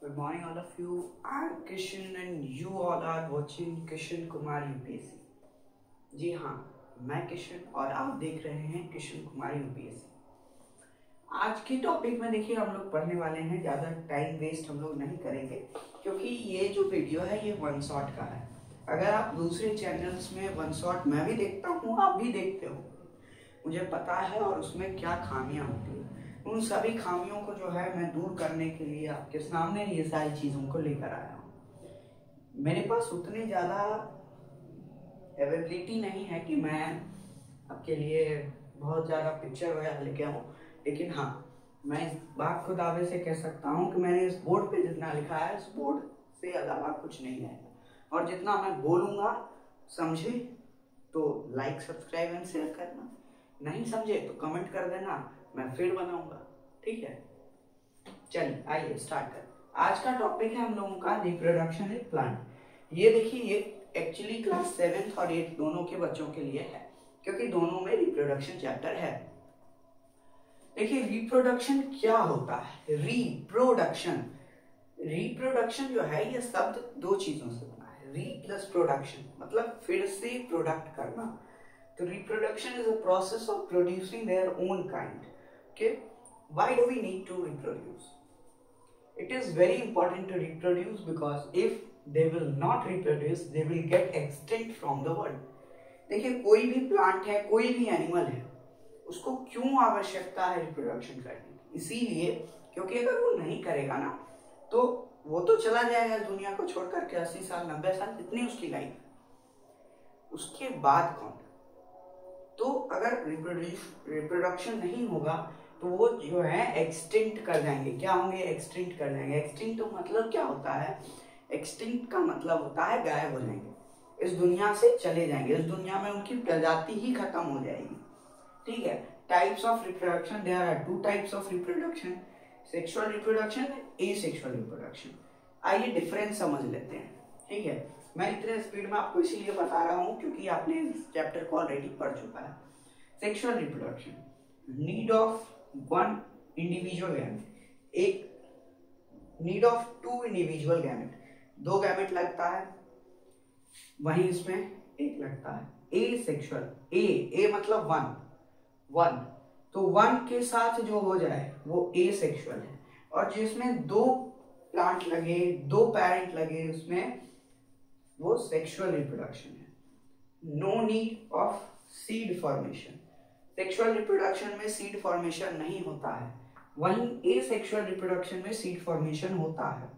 Good morning, all of you. I'm Kishan and you all are watching Kishan Kumar UPSC. जी हाँ, मैं किशन और आप देख रहे हैं किशन कुमार UPSC। आज के टॉपिक में देखिए हम लोग पढ़ने वाले हैं, ज़्यादा टाइम वेस्ट हम लोग नहीं करेंगे क्योंकि ये जो वीडियो है ये वन शॉट का है। अगर आप दूसरे चैनल्स में वन शॉट मैं भी देखता हूँ, आप भी देखते हो, मुझे पता है और उसमें क्या खामियां होती है। उन सभी खामियों को जो है मैं दूर करने के लिए आपके सामने ये सारी चीज़ों को लेकर आया हूँ। मेरे पास उतनी ज़्यादा अवेलेबिलिटी नहीं है कि मैं आपके लिए बहुत ज़्यादा पिक्चर वगैरह लेके आऊँ, लेकिन हाँ, मैं इस बात को दावे से कह सकता हूँ कि मैंने इस बोर्ड पे जितना लिखा है इस बोर्ड से अलावा कुछ नहीं है। और जितना मैं बोलूँगा समझे तो लाइक सब्सक्राइब एंड शेयर करना, नहीं समझे तो कमेंट कर देना, मैं फिर बनाऊंगा। ठीक है, चलिए आइए स्टार्ट करें। आज का टॉपिक है हम लोगों का रिप्रोडक्शन इन प्लांट। ये देखिए ये एक्चुअली क्लास 7th और 8th दोनों के बच्चों के लिए है क्योंकि दोनों में रिप्रोडक्शन चैप्टर है। देखिए रिप्रोडक्शन क्या होता है। रिप्रोडक्शन जो है ये शब्द दो चीजों से बना है। री प्लस प्रोडक्शन मतलब फिर से प्रोडक्ट करना। तो reproduction is a process of producing their own kind. Okay, why do we need to reproduce? It is very important to reproduce because if they will not reproduce, they will get extinct from the world. देखिए कोई भी plant है, कोई भी animal है, उसको क्यों आवश्यकता है रिप्रोडक्शन करने की? इसीलिए क्योंकि अगर वो नहीं करेगा ना तो वो तो चला जाएगा दुनिया को छोड़कर के 80 साल 90 साल जितनी उसकी लाइफ, उसके बाद कौन? तो अगर रिप्रोडक्शन नहीं होगा तो वो जो है एक्सटिंक्ट कर जाएंगे। क्या होंगे? एक्सटिंक्ट कर जाएंगे। एक्सटिंक्ट तो मतलब क्या होता है? एक्सटिंक्ट का मतलब होता है गायब हो जाएंगे, इस दुनिया से चले जाएंगे, इस दुनिया में उनकी प्रजाति ही खत्म हो जाएगी। ठीक है। Types of reproduction, there are 2 types of reproduction, sexual reproduction and asexual reproduction. आइए डिफरेंस समझ लेते हैं। ठीक है, मैं इतने स्पीड में आपको इसीलिए बता रहा हूं क्योंकि आपने इस चैप्टर को ऑलरेडी पढ़ चुका है। Sexual reproduction, need of one individual gamete, एक need of 2 individual gamete, 2 gamete लगता है, वहीं इसमें एक लगता है। एसेक्सुअल, ए मतलब 1, तो 1 के साथ जो हो जाए वो एसेक्सुअल है। और जिसमें 2 प्लांट लगे, 2 पेरेंट लगे, उसमें वो सेक्सुअल रिप्रोडक्शन है। No need of seed formation, sexual reproduction में सीड फॉर्मेशन नहीं होता है, वहीं एसेक्सुअल रिप्रोडक्शन में सीड फॉर्मेशन होता है।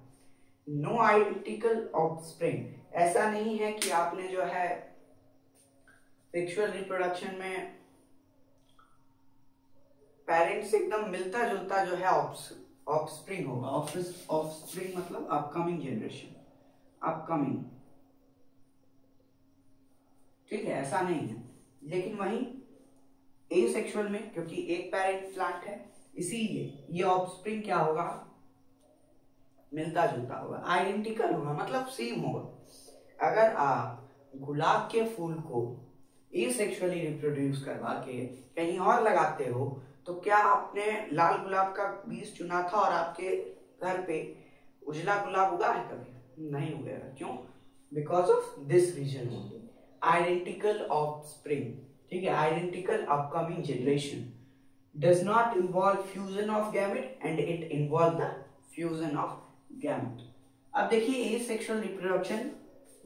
नो आइडेंटिकल ऑफस्प्रिंग, ऐसा नहीं है कि आपने जो है सेक्सुअल रिप्रोडक्शन में पेरेंट्स एकदम मिलता जुलता जो है ऑफस्प्रिंग होगा। ऑफस्प्रिंग मतलब अपकमिंग जनरेशन, अपकमिंग। ठीक है, ऐसा नहीं है। लेकिन वहीं एसेक्सुअल में क्योंकि एक पेरेंट प्लांट है इसीलिए ये ऑफस्प्रिंग क्या होगा? मिलता जुलता होगा, आइडेंटिकल होगा, मतलब सेम होगा। अगर आप गुलाब के फूल को एसेक्सुअली रिप्रोड्यूस करवा के कहीं और लगाते हो तो क्या आपने लाल गुलाब का बीज चुना था और आपके घर पे उजला गुलाब उगा है? कभी नहीं उगेगा। क्यों? Because of this reason only, identical offspring. ठीक है, identical upcoming generation does not involve fusion of gamete and it involve the fusion of gamete. अब देखिए एसेक्सुअल रिप्रोडक्शन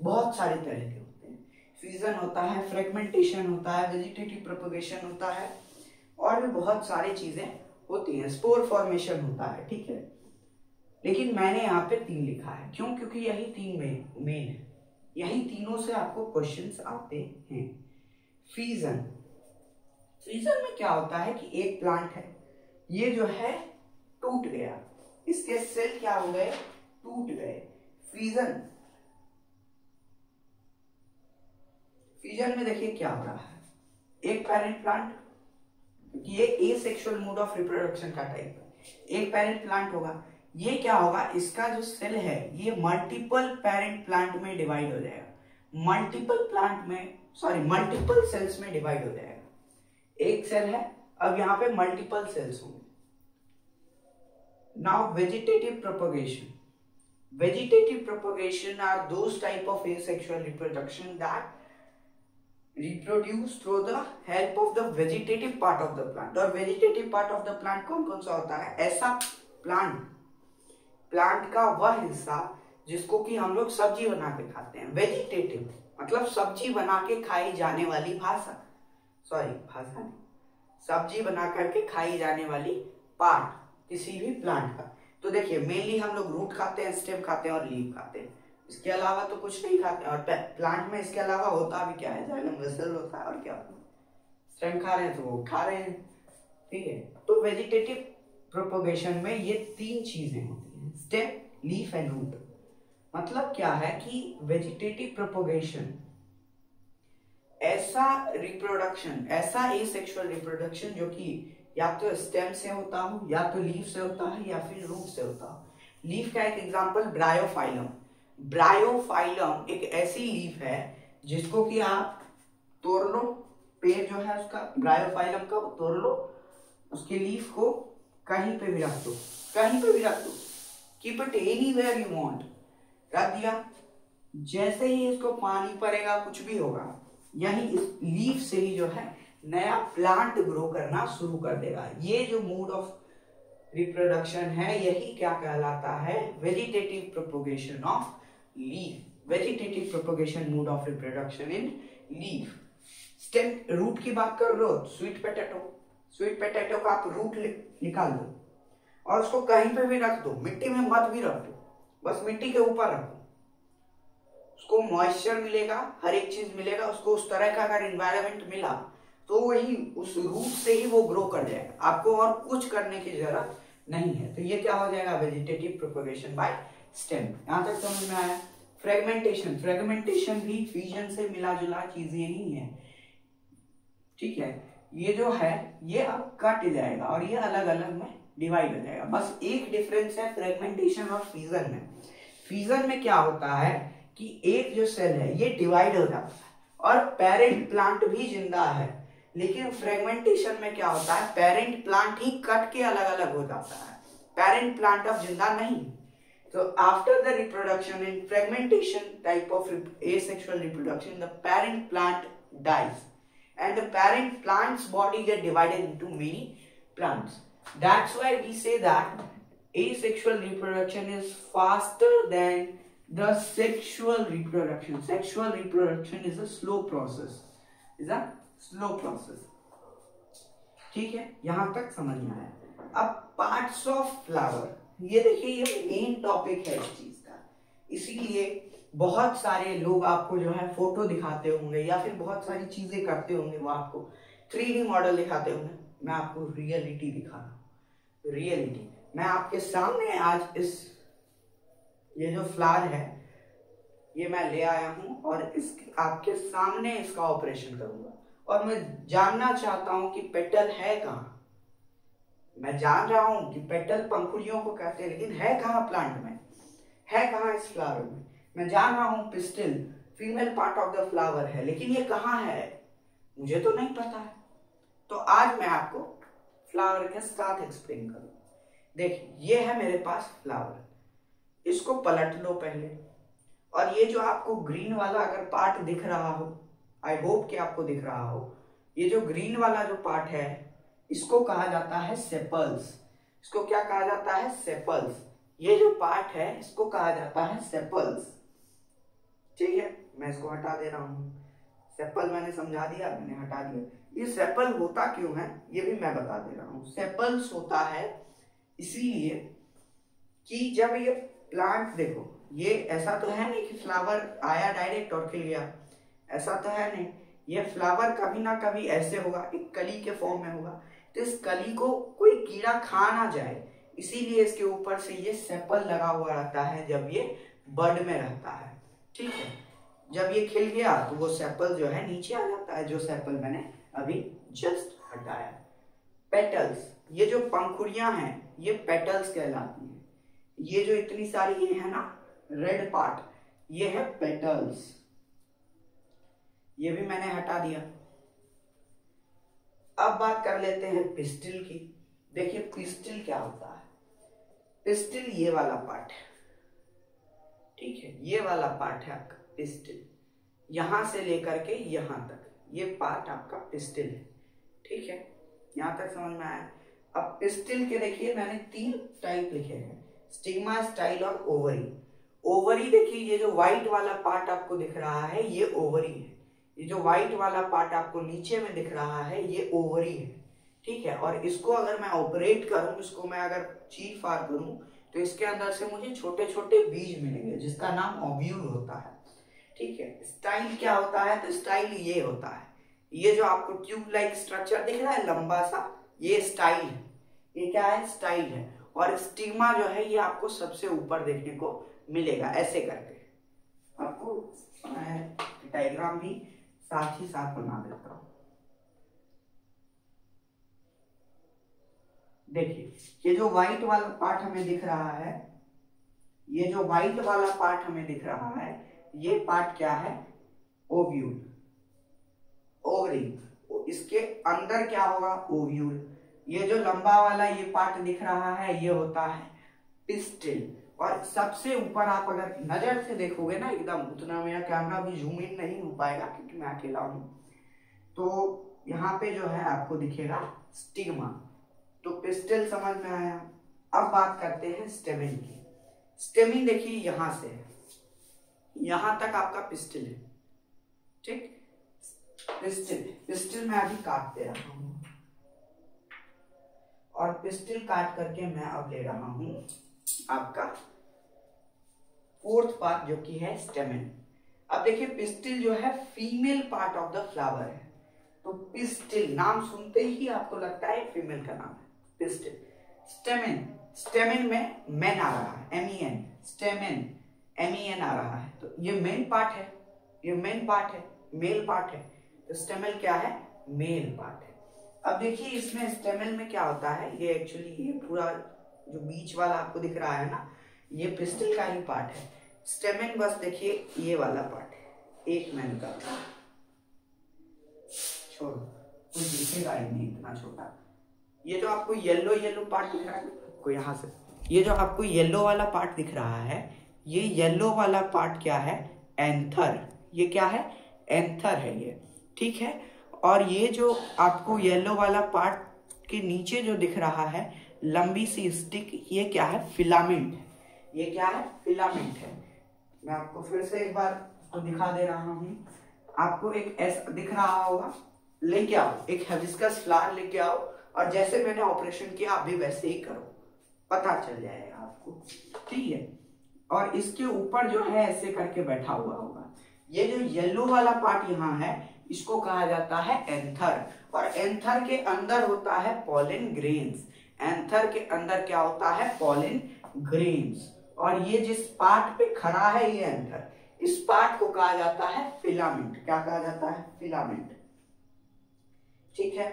बहुत सारे तरह के होते हैं। फ्यूजन होता है, फ्रेगमेंटेशन होता है, वेजिटेटिव प्रोपगेशन होता है, और भी बहुत सारी चीजें होती हैं, स्पोर फॉर्मेशन होता है। ठीक है, लेकिन मैंने यहाँ पे 3 लिखा है। क्यों? क्योंकि यही 3 मेन है, यही तीनों से आपको क्वेश्चंस आते हैं। फ्यूजन में क्या होता है कि एक प्लांट है, ये जो है टूट गया, इसके सेल क्या हो गए? टूट गए। फ्यूजन में देखिए क्या हो रहा है, एक पेरेंट प्लांट, ये एसेक्सुअल मोड ऑफ रिप्रोडक्शन का टाइप है, एक पेरेंट प्लांट होगा, ये क्या होगा? इसका जो सेल है ये मल्टीपल पेरेंट प्लांट में डिवाइड हो जाएगा, मल्टीपल सेल्स में डिवाइड हो जाएगा। एक सेल है, अब यहाँ पे मल्टीपल सेल्स होंगे। Now vegetative propagation, Vegetative propagation are those type of asexual reproduction that reproduce through the help of the vegetative part of the plant. और vegetative part of the plant कौन कौन सा होता है? ऐसा प्लांट का वह हिस्सा जिसको कि हम लोग सब्जी बना के खाते हैं। वेजिटेटिव मतलब सब्जी बना के खाई जाने वाली भाषा नहीं, सब्जी बना करके खाई जाने वाली पार्ट किसी भी प्लांट का। तो देखिए मेनली हम लोग रूट खाते हैं, स्टेम खाते हैं और लीफ खाते हैं, इसके अलावा तो कुछ नहीं खाते हैं। और प्लांट में इसके अलावा होता भी क्या है? जाइलम वेसल होता है और क्या होता है? स्टेम खा रहे हैं तो वो खा रहे हैं, ठीक है। तो वेजिटेटिव प्रोपोगेशन में ये तीन चीजें होती हैं, स्टेम, लीफ एंड रूट। मतलब क्या है कि वेजिटेटिव प्रोपोगेशन ऐसा रिप्रोडक्शन, ऐसा एसेक्सुअल रिप्रोडक्शन जो कि या तो स्टेम से होता हो, या तो लीफ से होता है, या फिर रूट से होता हो। लीफ का एक एग्जांपल ब्रायोफाइलम। ब्रायोफाइलम एक ऐसी लीफ है जिसको कि आप तोड़ लो, पेड़ जो है उसका ब्रायोफाइलम का तोड़ लो, उसके लीफ को कहीं पे भी रख दो, keep it anywhere you want, रख दिया। जैसे ही इसको पानी पड़ेगा कुछ भी होगा, यही इस लीफ से ही जो है नया प्लांट ग्रो करना शुरू कर देगा। ये जो मोड ऑफ रिप्रोडक्शन है यही क्या कहलाता है? Vegetative propagation of leaf. Vegetative propagation mode of reproduction in leaf. Stem root की बात कर लो, स्वीट पोटैटो का आप रूट निकाल दो और उसको कहीं पे भी रख दो, मिट्टी में मत भी रख दो, बस मिट्टी के ऊपर रखो, उसको मॉइस्चर मिलेगा, हर एक चीज मिलेगा उसको। उस तरह का अगर एनवायरनमेंट मिला तो वही उस रूट से ही वो ग्रो कर जाएगा, आपको और कुछ करने की जरूरत नहीं है। तो ये क्या हो जाएगा? Vegetative propagation by stem. यहां तक समझ में आया? फ्रेगमेंटेशन भी फ्यूजन से मिला जुला चीजें ही है, ठीक है। ये जो है ये अब कट जाएगा और ये अलग अलग में डिवाइड हो जाएगा। बस एक डिफरेंस है फ्रेगमेंटेशन और फ्यूजन में। फ्यूजन में क्या होता है कि एक जो सेल है ये डिवाइड हो जाता है और पेरेंट प्लांट भी जिंदा है, लेकिन फ्रेगमेंटेशन में क्या होता है? पेरेंट प्लांट ही कट के अलग अलग हो जाता है, पेरेंट प्लांट अब जिंदा नहीं। तो after the reproduction in fragmentation type of asexual reproduction, the parent plant dies and the parent plant's body get divided into many plants. That's why we say that asexual reproduction is faster than the sexual reproduction. Sexual reproduction is a slow process. ठीक है, यहां तक समझ में आया। अब parts of flower, ये देखिए ये मेन टॉपिक है इस चीज का, इसीलिए बहुत सारे लोग आपको जो है फोटो दिखाते होंगे या फिर बहुत सारी चीजें करते होंगे, वो आपको 3D मॉडल दिखाते होंगे। मैं आपको रियलिटी दिखा रहा हूं, रियलिटी। मैं आपके सामने आज ये जो फ्लावर है ये मैं ले आया हूं और आपके सामने इसका ऑपरेशन करूंगा और मैं जानना चाहता हूं कि पेटल है कहां। मैं जान रहा हूं कि पेटल पंखुड़ियों को कहते हैं, लेकिन है कहां प्लांट में, है कहां इस फ्लावर में। मैं जान रहा हूं pistil female part of the flower है, लेकिन ये कहां है मुझे तो नहीं पता है। तो आज मैं आपको फ्लावर के साथ एक्सप्लेन करूंगा। देखिए ये है मेरे पास फ्लावर, इसको पलट लो पहले, और ये जो आपको ग्रीन वाला अगर पार्ट दिख रहा हो, आई होप कि आपको दिख रहा हो, ये जो ग्रीन वाला जो पार्ट है इसको कहा जाता है सेपल्स। इसको क्या कहा जाता है? सेपल्स। ये जो पार्ट है इसको कहा जाता है सेपल्स, ठीक है। मैं इसको हटा दे रहा हूं, सेपल मैंने समझा दिया, मैंने हटा दिया। ये सेपल होता क्यों है ये भी मैं बता दे रहा हूं। सेपल्स होता है इसीलिए कि जब ये प्लांट, देखो ये ऐसा तो है नहीं कि फ्लावर आया डायरेक्ट और खिल गया, ऐसा तो है नहीं। ये फ्लावर कभी ना कभी ऐसे होगा, एक कली के फॉर्म में होगा, तो इस कली को कोई कीड़ा खा ना जाए, इसीलिए इसके ऊपर से ये सेपल लगा हुआ रहता है जब ये बड में रहता है, ठीक है। जब ये खिल गया तो वो सेपल जो है नीचे आ जाता है, जो सेपल मैंने अभी जस्ट हटाया। पेटल्स, ये जो पंखुड़ियां हैं ये पेटल्स कहलाती हैं। ये जो इतनी सारी ये है ना रेड पार्ट, ये है पेटल्स, ये भी मैंने हटा दिया। अब बात कर लेते हैं पिस्टिल की। देखिए पिस्टिल क्या होता है? पिस्टिल ये वाला पार्ट है, ठीक है, ये वाला पार्ट है आपका पिस्टिल, यहां से लेकर के यहां तक ये पार्ट आपका पिस्टिल है। ठीक है, यहां तक समझ में आया। अब पिस्टिल के देखिए मैंने 3 टाइप लिखे हैं, स्टिग्मा, स्टाइल और ओवरी। ओवरी देखिए, ये जो व्हाइट वाला पार्ट आपको दिख रहा है ये ओवरी है, ये जो व्हाइट वाला पार्ट आपको नीचे में दिख रहा है ये ओवरी है। ठीक है, और इसको अगर मैं ऑपरेट करूं, इसको मैं अगर चीर फाड़ करूं तो इसके अंदर से मुझे छोटे छोटे बीज मिलेंगे जिसका नाम ओव्यूल होता है। ठीक है, स्टाइल क्या होता है, तो स्टाइल ये होता है, ये जो आपको ट्यूब लाइक स्ट्रक्चर दिख रहा है लंबा सा, ये स्टाइल है, ये क्या है, स्टाइल है। और स्टिग्मा जो है ये आपको सबसे ऊपर देखने को मिलेगा ऐसे करके। आपको डायग्राम भी साथ ही साथ बना देता हूं। देखिए, ये जो व्हाइट वाला पार्ट हमें दिख रहा है, ये जो व्हाइट वाला पार्ट हमें दिख रहा है ये पार्ट क्या है, ओव्यूल, ओवरी। इसके अंदर क्या होगा, ओव्यूल। ये जो लंबा वाला ये पार्ट दिख रहा है ये होता है पिस्टिल। और सबसे ऊपर आप अगर नजर से देखोगे ना एकदम, उतना मेरा कैमरा भी जूम इन नहीं हो पाएगा क्योंकि मैं अकेला हूं, तो यहाँ पे जो है आपको दिखेगा स्टिग्मा। तो पिस्टिल समझ में आया। अब बात करते हैं स्टेमिन की। स्टेमिन देखिए यहां से है, यहां तक आपका पिस्टिल है। ठीक, पिस्टिल मैं अभी काट दे रहा हूं, और पिस्टिल काट करके मैं अब ले रहा हूं आपका 4th पार्ट जो कि है स्टेमिन। अब देखिए, पिस्टिल जो है female part of the flower है, तो पिस्टिल नाम सुनते ही आपको लगता है फीमेल का नाम है पिस्टिल। स्टेमिन, स्टेमिन में मेन आ रहा है, MEN, स्टेमिन MEN आ रहा है, तो ये मेन पार्ट है, ये मेन पार्ट है, मेल पार्ट है, तो स्टेमिन क्या है, मेल पार्ट है। अब देखिए इसमें स्टेमिन में क्या होता है, ये एक्चुअली ये पूरा जो बीच वाला आपको दिख रहा है ना, ये पिस्टिल का ही पार्ट है। स्टेमिन बस देखिए ये वाला पार्ट है, एक मैन का, छोड़ो कुछ दिखेगा ही नहीं इतना छोटा। ये जो आपको येलो येलो पार्ट दिख रहा है आपको यहाँ से, ये जो आपको येलो वाला पार्ट दिख रहा है, ये येलो वाला पार्ट क्या है, एंथर। ये क्या है, एंथर है ये। ठीक है, और ये जो आपको येलो वाला पार्ट के नीचे जो दिख रहा है लंबी सी स्टिक, ये क्या है, फिलामेंट है। ये क्या है, फिलामेंट है। मैं आपको फिर से एक बार तो दिखा दे रहा हूं। आपको एक ऐसा दिख रहा होगा, लेके आओ एक हिबिस्कस फ्लावर लेके आओ, और जैसे मैंने ऑपरेशन किया आप भी वैसे ही करो, पता चल जाएगा आपको। ठीक है, और इसके ऊपर जो है ऐसे करके बैठा हुआ होगा। ये जो येलो वाला पार्ट यहाँ है इसको कहा जाता है एंथर, और एंथर के अंदर होता है पॉलन ग्रेन्स। एंथर के अंदर क्या होता है, पॉलन ग्रेन्स। और ये जिस पार्ट पे खड़ा है ये एंथर, इस पार्ट को कहा जाता है फिलामेंट। क्या कहा जाता है, फिलामेंट। ठीक है,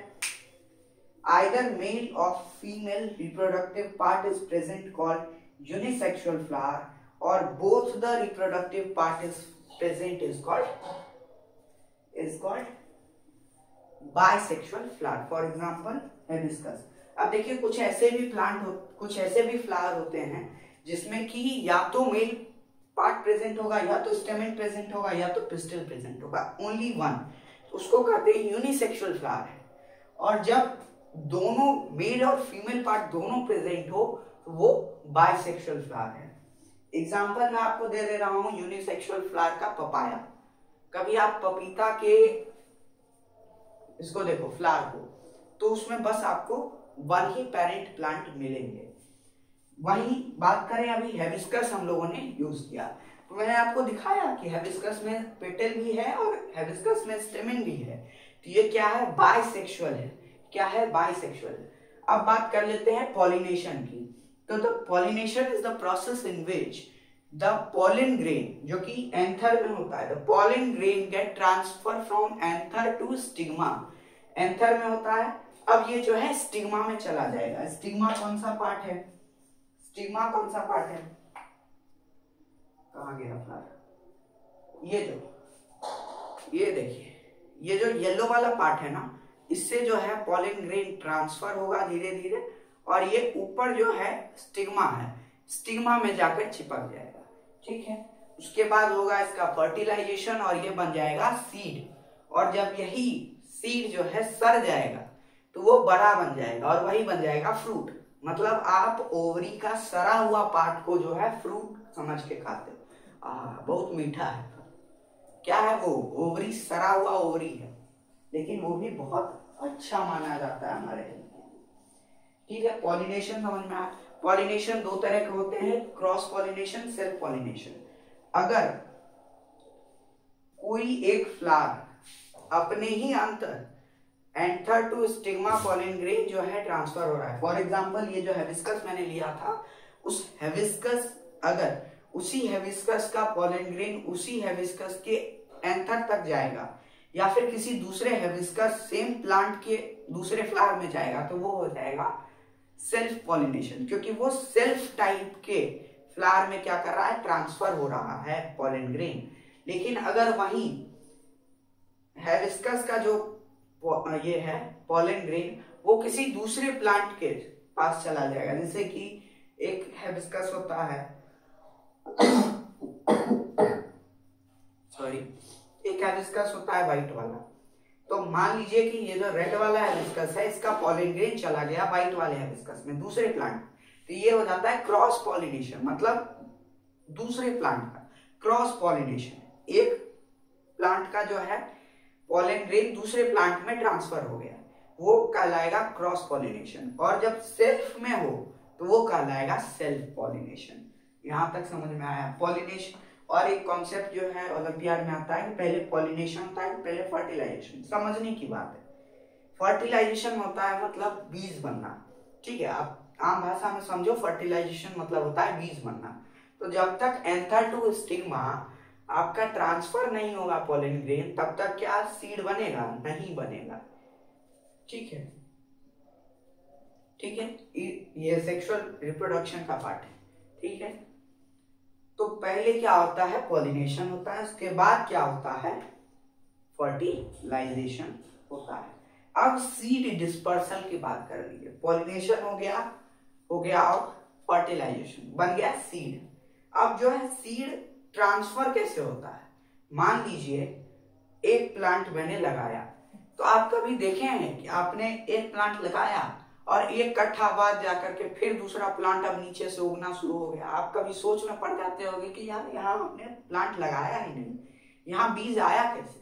either male or female reproductive part is present called unisexual flower, or both the reproductive part is present is called bisexual flower. For example hibiscus. अब देखिए कुछ ऐसे भी कुछ ऐसे भी फ्लावर होते हैं जिसमें कि या तो मेल पार्ट प्रेजेंट होगा, या तो स्टेमेन प्रेजेंट होगा, या तो पिस्टिल प्रेजेंट होगा, ओनली वन, उसको कहते हैं यूनिसेक्सुअल फ्लावर है। और जब दोनों मेल और फीमेल पार्ट दोनों प्रेजेंट हो तो वो बाइसेक्सुअल फ्लावर है। एग्जांपल मैं आपको दे रहा हूं यूनिसेक्सुअल फ्लावर का, पपाया। कभी आप पपीता के इसको देखो फ्लावर को, तो उसमें बस आपको वन ही पेरेंट प्लांट मिलेंगे। वही बात करें अभी हिबिस्कस हम लोगों ने यूज किया, तो मैंने आपको दिखाया कि हिबिस्कस में पेटल भी है और हिबिस्कस में स्टेमेन भी है, तो ये क्या है, बाइसेक्सुअल है। क्या है, बाइसेक्सुअल। अब बात कर लेते हैं पॉलिनेशन की। तो the pollination is the process in which the pollen grain, जो कि एंथर में होता है, the pollen grain get transfer from anther to stigma. Anther में होता है, अब ये जो है स्टिग्मा में चला जाएगा। स्टिग्मा कौन सा पार्ट है, स्टिग्मा कौन सा पार्ट है, कहां गया फ्लावर, ये देखिए, ये जो येलो वाला पार्ट है ना, इससे जो है पॉलन ग्रेन ट्रांसफर होगा धीरे धीरे, और ये ऊपर जो है स्टिग्मा है, स्टिग्मा में जाकर चिपक जाएगा। ठीक है, उसके बाद होगा इसका फर्टिलाइजेशन और ये बन जाएगा सीड। और जब यही सीड जो है सड़ जाएगा तो वो बड़ा बन जाएगा और वही बन जाएगा फ्रूट। मतलब आप ओवरी का सड़ा हुआ पार्ट को जो है फ्रूट समझ के खाते हो। बहुत मीठा है। क्या है वो? ओवरी, सड़ा हुआ ओवरी है, लेकिन वो भी बहुत अच्छा माना जाता है हमारे हेल्थ में। ठीक है, पॉलिनेशन समझ में आया। पॉलिनेशन दो तरह के होते हैं, क्रॉस पॉलिनेशन, सेल्फ पॉलिनेशन। अगर कोई एक फ्लावर अपने ही अंतर anther to stigma pollen grain जो है ट्रांसफर हो रहा है। फॉर एग्जांपल ये जो हिबिस्कस मैंने लिया था, उस हिबिस्कस, अगर उसी हिबिस्कस का पॉलन ग्रेन उसी हिबिस्कस के एंथर तक जाएगा या फिर किसी दूसरे हिबिस्कस सेम प्लांट के दूसरे फ्लावर में जाएगा तो वो हो जाएगा सेल्फ पॉलिनेशन, क्योंकि वो सेल्फ टाइप के फ्लावर में क्या कर रहा है? ट्रांसफर हो रहा है पॉलन ग्रेन। लेकिन अगर वहीं हिबिस्कस का जो ये है पॉलन ग्रेन वो किसी दूसरे प्लांट के पास चला जाएगा, जैसे कि एक हिबिस्कस होता है सॉरी एक हिबिस्कस होता है व्हाइट वाला, तो मान लीजिए कि ये जो रेड वाला हिबिस्कस है इसका पॉलन ग्रेन चला गया व्हाइट वाले हिबिस्कस में दूसरे प्लांट, तो ये हो जाता है क्रॉस पॉलिनेशन। मतलब दूसरे प्लांट का क्रॉस पॉलिनेशन, एक प्लांट का जो है पॉलन ग्रेन दूसरे प्लांट में ट्रांसफर हो गया, वो कहलाएगा क्रॉस पॉलिनेशन। और जब सेल्फ में हो तो वो कहलाएगा सेल्फ पॉलिनेशन। यहां तक समझ में आया पॉलिनेशन। और एक कॉन्सेप्ट जो है ओलंपियाड में आता है कि पहले पॉलिनेशन होता है, पहले फर्टिलाइजेशन। समझने की बात है, फर्टिलाइजेशन होता है मतलब बीज बनना। ठीक है, आप आम भाषा में समझो, फर्टिलाइजेशन मतलब होता है बीज बनना। तो जब तक एंथर टू स्टिग्मा आपका ट्रांसफर नहीं होगा पॉलन ग्रेन, तब तक क्या सीड बनेगा? नहीं बनेगा। ठीक है, ठीक है, ये सेक्सुअल रिप्रोडक्शन का पार्ट है। ठीक है, तो पहले क्या होता है? पॉलिनेशन होता है, उसके बाद क्या होता है? फर्टिलाइजेशन होता है। अब सीड डिस्पर्सल की बात कर लीजिए। पॉलिनेशन हो गया और फर्टिलाइजेशन बन गया सीड। अब जो है सीड ट्रांसफर कैसे होता है? मान लीजिए एक प्लांट मैंने लगाया, तो आप कभी देखे हैं कि आपने एक प्लांट लगाया और एक कट्ठा बाद जाकर के फिर दूसरा प्लांट अब नीचे से उगना शुरू हो गया? आप कभी सोच में पड़ जाते होंगे कि यार यहाँ हमने प्लांट लगाया ही नहीं, यहाँ बीज आया कैसे?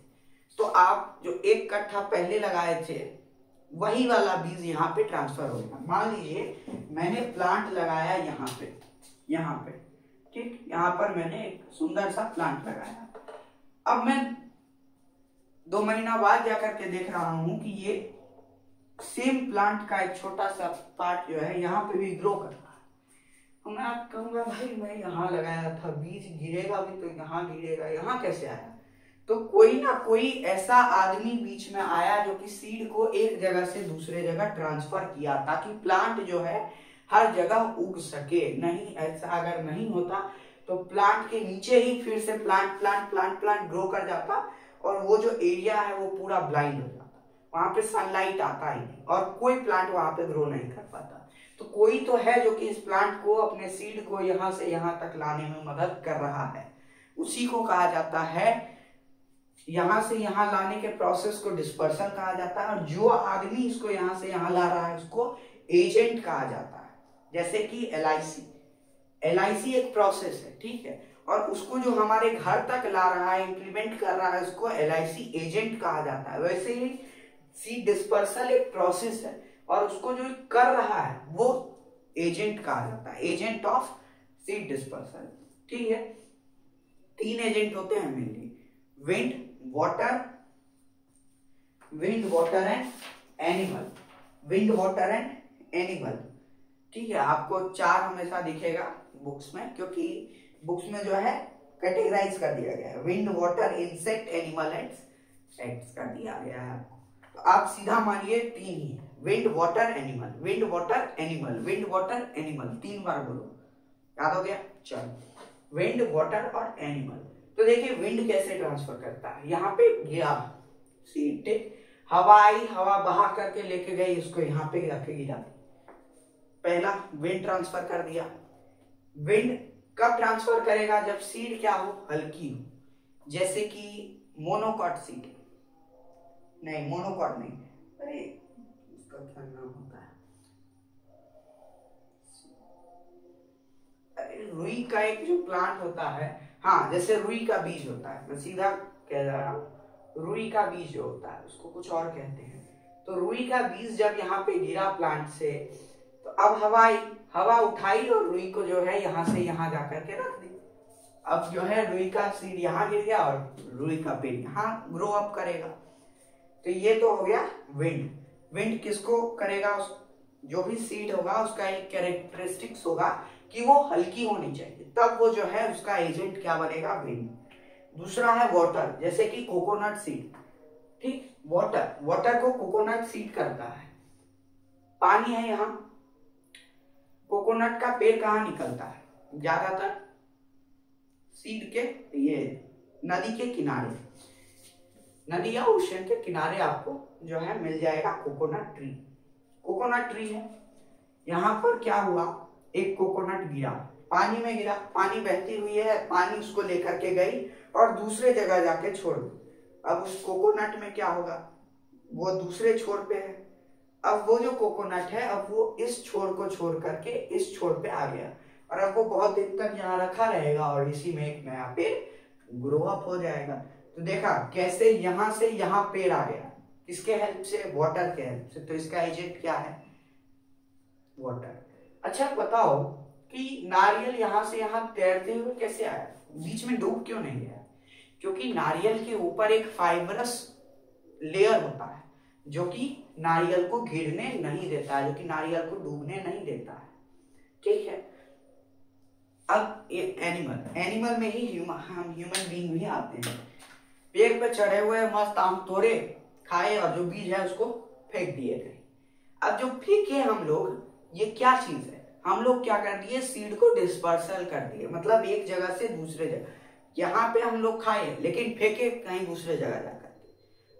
तो आप जो एक कट्ठा पहले लगाए थे वही वाला बीज यहाँ पे ट्रांसफर होगा। मान लीजिए मैंने प्लांट लगाया यहाँ पे ठीक, यहाँ पर मैंने एक सुंदर सा प्लांट लगाया। अब मैं 2 महीना बाद जाकर के देख रहा हूं कि ये सेम प्लांट का एक छोटा सा पार्ट जो है यहाँ पे भी ग्रो कर रहा है। तो मैं आप कहूंगा भाई मैं यहाँ लगाया था, बीज गिरेगा भी तो यहाँ गिरेगा, यहाँ कैसे आया? तो कोई ना कोई ऐसा आदमी बीच में आया जो कि सीड को एक जगह से दूसरे जगह ट्रांसफर किया ताकि प्लांट जो है हर जगह उग सके। नहीं, ऐसा अगर नहीं होता तो प्लांट के नीचे ही फिर से प्लांट ग्रो कर जाता और वो जो एरिया है वो पूरा ब्लाइंड हो जाता, वहां पे सनलाइट आता ही नहीं और कोई प्लांट वहां पे ग्रो नहीं कर पाता। तो कोई तो है जो कि इस प्लांट को, अपने सीड को यहाँ से यहाँ तक लाने में मदद कर रहा है, उसी को कहा जाता है, यहाँ से यहाँ लाने के प्रोसेस को डिस्पर्सल कहा जाता है। और जो आदमी इसको यहाँ से यहाँ ला रहा है उसको एजेंट कहा जाता है। जैसे कि LIC एक प्रोसेस है, ठीक है, और उसको जो हमारे घर तक ला रहा है, इंप्लीमेंट कर रहा है, उसको LIC एजेंट कहा जाता है। वैसे ही सीड डिस्पर्सल एक प्रोसेस है और उसको जो कर रहा है वो एजेंट कहा जाता है, एजेंट ऑफ सीड डिस्पर्सल। ठीक है, 3 एजेंट होते हैं mainly, wind, water and animal. Wind, water and animal, ठीक है, आपको 4 हमेशा दिखेगा बुक्स में, क्योंकि बुक्स में जो है कैटेगराइज कर दिया गया है, wind, water, insect, animal and pets कर दिया गया है आपको। तो आप सीधा मानिए 3 ही है, wind, water, animal, wind, water, animal, wind, water, animal, 3 बार बोलो, याद हो गया? चलो, विंड, वाटर और एनिमल। तो देखिए विंड कैसे ट्रांसफर करता है, यहाँ पे गया सीड, ठीक, हवा आई, हवा बहा करके लेके गई, इसको यहाँ पे रखेगी जाती, पहला विंड ट्रांसफर कर दिया। विंड कब ट्रांसफर करेगा? जब सीड क्या हो? हल्की हो, जैसे कि मोनोकॉट सीड, नहीं मोनोकॉट नहीं, अरे उसका क्या नाम होता है, अरे रुई का एक जो प्लांट होता है, हाँ जैसे रुई का बीज होता है, मैं सीधा कह रहा हूँ, रुई का बीज जो होता है उसको कुछ और कहते हैं। तो रुई का बीज जब यहाँ पे गिरा प्लांट से, तो अब हवा उठाई और रुई को जो है यहाँ से यहाँ जाकर के रख दी। अब जो है रुई का सीड यहाँ गिर गया और रुई का पेड़ यहाँ ग्रो अप करेगा। तो ये तो हो गया विंड। विंड किसको करेगा? जो भी सीड होगा उसका एक कैरेक्टरिस्टिक्स होगा कि वो हल्की होनी चाहिए, तब वो जो है उसका एजेंट क्या बनेगा? विंड। दूसरा है वाटर, जैसे कि कोकोनट सीड, ठीक, वाटर को कोकोनट सीड करता है। पानी है यहाँ, कोकोनट का पेड़ कहाँ निकलता है? ज्यादातर सीड के ये नदी के किनारे, नदी या ओशन के किनारे आपको जो है मिल जाएगा कोकोनट ट्री। कोकोनट ट्री है, यहाँ पर क्या हुआ? एक कोकोनट गिरा, पानी में गिरा, पानी बहती हुई है, पानी उसको लेकर के गई और दूसरे जगह जाके छोड़ दी। अब उस कोकोनट में क्या होगा? वो दूसरे छोर पे है। अब वो जो कोकोनट है, अब वो इस छोर को छोड़ करके इस छोर पे आ गया और अब वो बहुत दिन तक यहाँ रखा रहेगा और इसी में एक नया पेड़ ग्रो अप हो जाएगा। तो देखा कैसे यहाँ से यहाँ पेड़ आ गया, किसके हेल्प से? वाटर के हेल्प से। तो इसका एजेंट क्या है? वाटर। अच्छा बताओ कि नारियल यहाँ से यहाँ तैरते हुए कैसे आया? बीच में डूब क्यों नहीं गया? क्योंकि नारियल के ऊपर एक फाइबरस लेयर होता है जो कि नारियल को गिरने नहीं देता है, जो कि नारियल को डूबने नहीं देता है, ठीक है। अब एनिमल में ही हम ह्यूमन बीइंग भी आते हैं। पेड़ पे चढ़े हुए मस्त आम तोड़े, खाए और जो बीज है उसको फेंक दिए गए। अब जो फेंके हम लोग, ये क्या चीज है? हम लोग क्या कर दिए? सीड को डिस्पर्सल कर दिए, मतलब एक जगह से दूसरे जगह। यहाँ पे हम लोग खाए लेकिन फेंके कहीं दूसरे जगह जाकर के।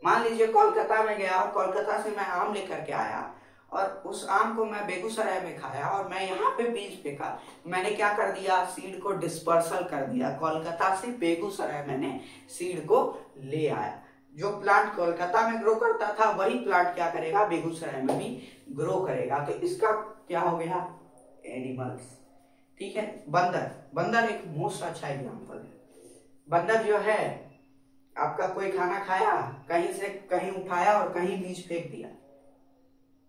मान लीजिए कोलकाता में गया और कोलकाता से मैं आम लेकर के आया और उस आम को मैं बेगूसराय में खाया और मैं यहाँ पे बीज फेंका। मैंने क्या कर दिया? सीड को डिस्पर्सल कर दिया। कोलकाता से बेगूसराय मैंने सीड को ले आया। जो प्लांट कोलकाता में ग्रो करता था वही प्लांट क्या करेगा? बेगूसराय में भी ग्रो करेगा। तो इसका क्या हो गया? एनिमल्स, ठीक है। बंदर एक मोस्ट अच्छा एग्जाम्पल है। बंदर जो है, आपका कोई खाना खाया, कहीं से कहीं उठाया और कहीं बीज फेंक दिया,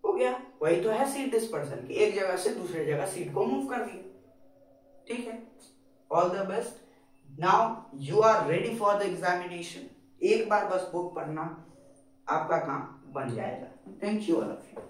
हो गया। वही तो है सीड डिस्पर्सल की, एक जगह से दूसरे जगह सीड को मूव कर दिया, ठीक है। All the best. Now you are ready for the examination. एक बार बस बुक पढ़ना, आपका काम बन जाएगा। Thank you all of you.